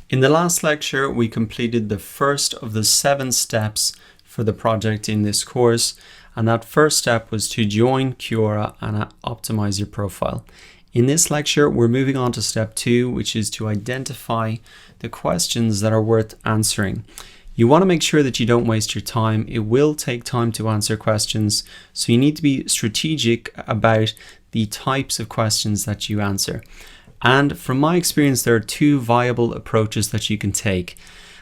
In the last lecture, we completed the first of the 7 steps for the project in this course, and that first step was to join Quora and optimize your profile. In this lecture, we're moving on to step 2, which is to identify the questions that are worth answering. You want to make sure that you don't waste your time. It will take time to answer questions, so you need to be strategic about the types of questions that you answer. And from my experience, there are 2 viable approaches that you can take.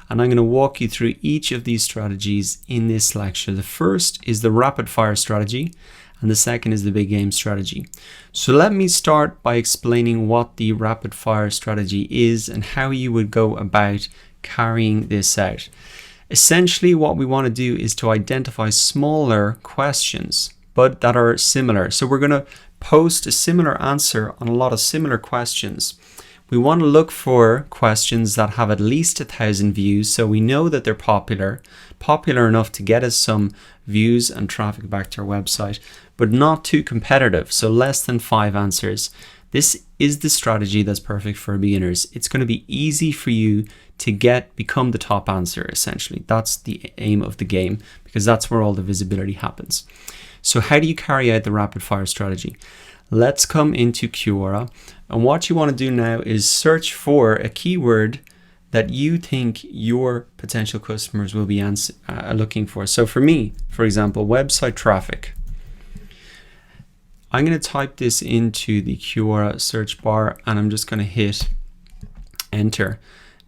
And I'm going to walk you through each of these strategies in this lecture. The first is the rapid fire strategy, and the second is the big game strategy. So let me start by explaining what the rapid fire strategy is and how you would go about carrying this out. Essentially, what we want to do is to identify smaller questions, but that are similar. So we're going to post a similar answer on a lot of similar questions. We want to look for questions that have at least 1,000 views, so we know that they're popular enough to get us some views and traffic back to our website, but not too competitive, so less than 5 answers. This is the strategy that's perfect for beginners. It's going to be easy for you to become the top answer, essentially. That's the aim of the game, because that's where all the visibility happens. So how do you carry out the rapid fire strategy? Let's come into Quora, and what you want to do now is search for a keyword that you think your potential customers will be looking for. So for me, for example, website traffic. I'm going to type this into the Quora search bar, and I'm just going to hit enter.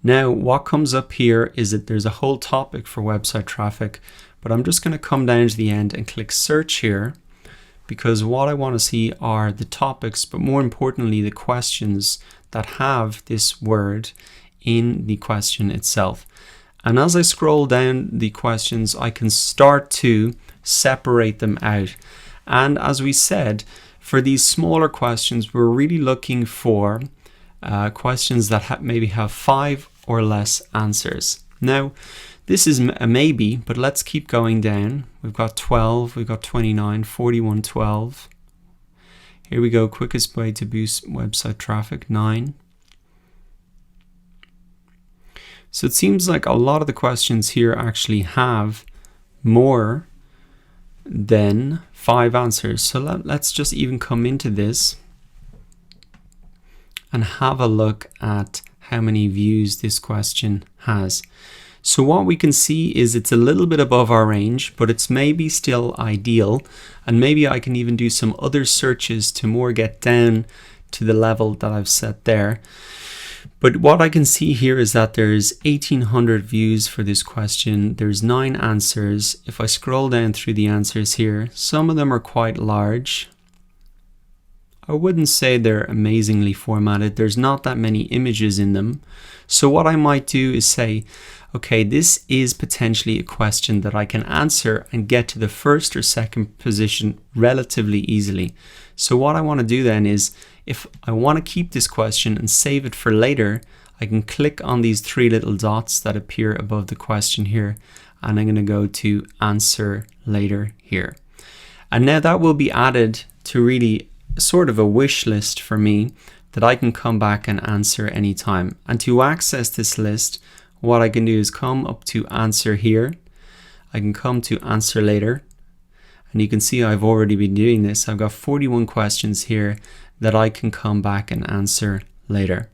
Now what comes up here is that there's a whole topic for website traffic, but I'm just going to come down to the end and click search here, because what I want to see are the topics, but more importantly the questions that have this word in the question itself. And as I scroll down the questions, I can start to separate them out. And as we said, for these smaller questions, we're really looking for questions that maybe have 5 or less answers. Now, this is a maybe, but let's keep going down. We've got 12, we've got 29, 41, 12. Here we go, quickest way to boost website traffic, 9. So it seems like a lot of the questions here actually have more than 5 answers. So let's just even come into this and have a look at how many views this question has. So what we can see is it's a little bit above our range, but it's maybe still ideal. And maybe I can even do some other searches to more get down to the level that I've set there. But what I can see here is that there's 1,800 views for this question. There's 9 answers. If I scroll down through the answers here, some of them are quite large. I wouldn't say they're amazingly formatted. There's not that many images in them. So what I might do is say, okay, this is potentially a question that I can answer and get to the first or second position relatively easily. So what I want to do then is, if I want to keep this question and save it for later, I can click on these 3 little dots that appear above the question here, and I'm going to go to answer later here. And now that will be added to really sort of a wish list for me that I can come back and answer anytime. And to access this list, what I can do is come up to answer here. I can come to answer later, and you can see I've already been doing this. I've got 41 questions here that I can come back and answer later.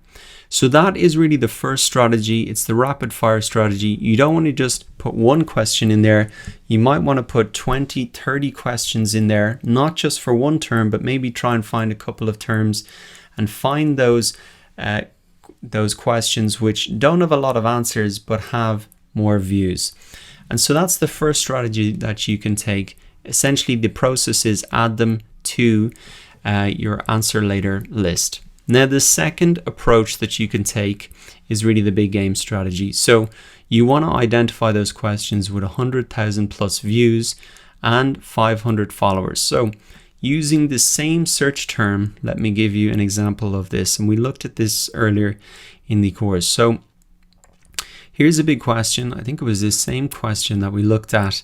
So that is really the first strategy. It's the rapid fire strategy. You don't want to just put 1 question in there. You might want to put 20, 30 questions in there, not just for 1 term, but maybe try and find a couple of terms and find those questions which don't have a lot of answers but have more views. And so that's the first strategy that you can take. Essentially, the process is add them to your answer later list. Now, the second approach that you can take is really the big game strategy. So you want to identify those questions with 100,000 plus views and 500 followers. So using the same search term, let me give you an example of this. And we looked at this earlier in the course. So here's a big question. I think it was this same question that we looked at.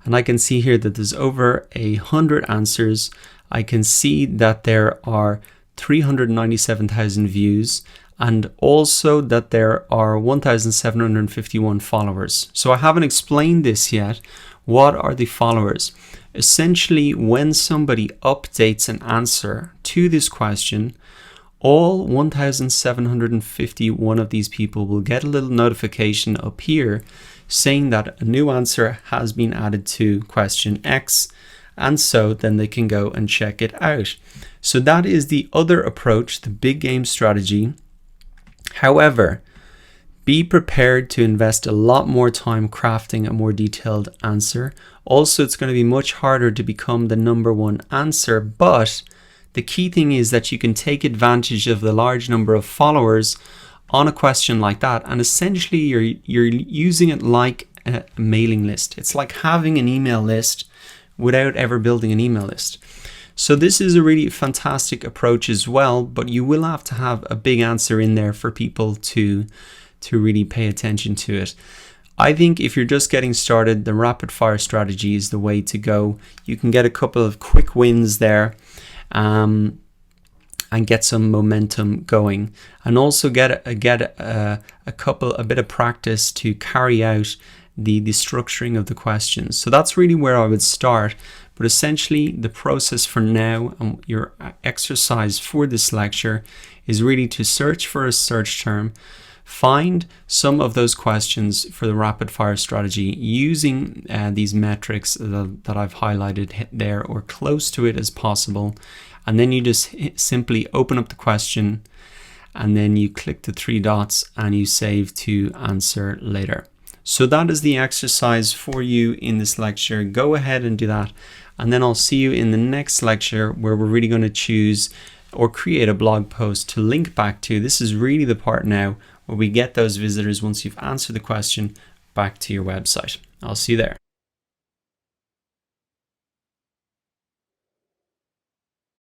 And I can see here that there's over 100 answers. I can see that there are 397,000 views, and also that there are 1,751 followers. So I haven't explained this yet. What are the followers? Essentially, when somebody updates an answer to this question, all 1,751 of these people will get a little notification up here saying that a new answer has been added to question X, and so then they can go and check it out. So that is the other approach, the big game strategy. However, be prepared to invest a lot more time crafting a more detailed answer. Also, it's going to be much harder to become the number one answer, but the key thing is that you can take advantage of the large number of followers on a question like that, and essentially you're using it like a mailing list. It's like having an email list without ever building an email list. So this is a really fantastic approach as well, but you will have to have a big answer in there for people to really pay attention to it. I think if you're just getting started, the rapid fire strategy is the way to go. You can get a couple of quick wins there and get some momentum going, and also get a bit of practice to carry out the structuring of the questions. So that's really where I would start. But essentially the process for now and your exercise for this lecture is really to search for a search term, find some of those questions for the rapid fire strategy using these metrics that I've highlighted there or close to it as possible. And then you just simply open up the question and then you click the three dots and you save to answer later. So that is the exercise for you in this lecture. Go ahead and do that. And then I'll see you in the next lecture where we're really going to choose or create a blog post to link back to. This is really the part now where we get those visitors, once you've answered the question, back to your website. I'll see you there.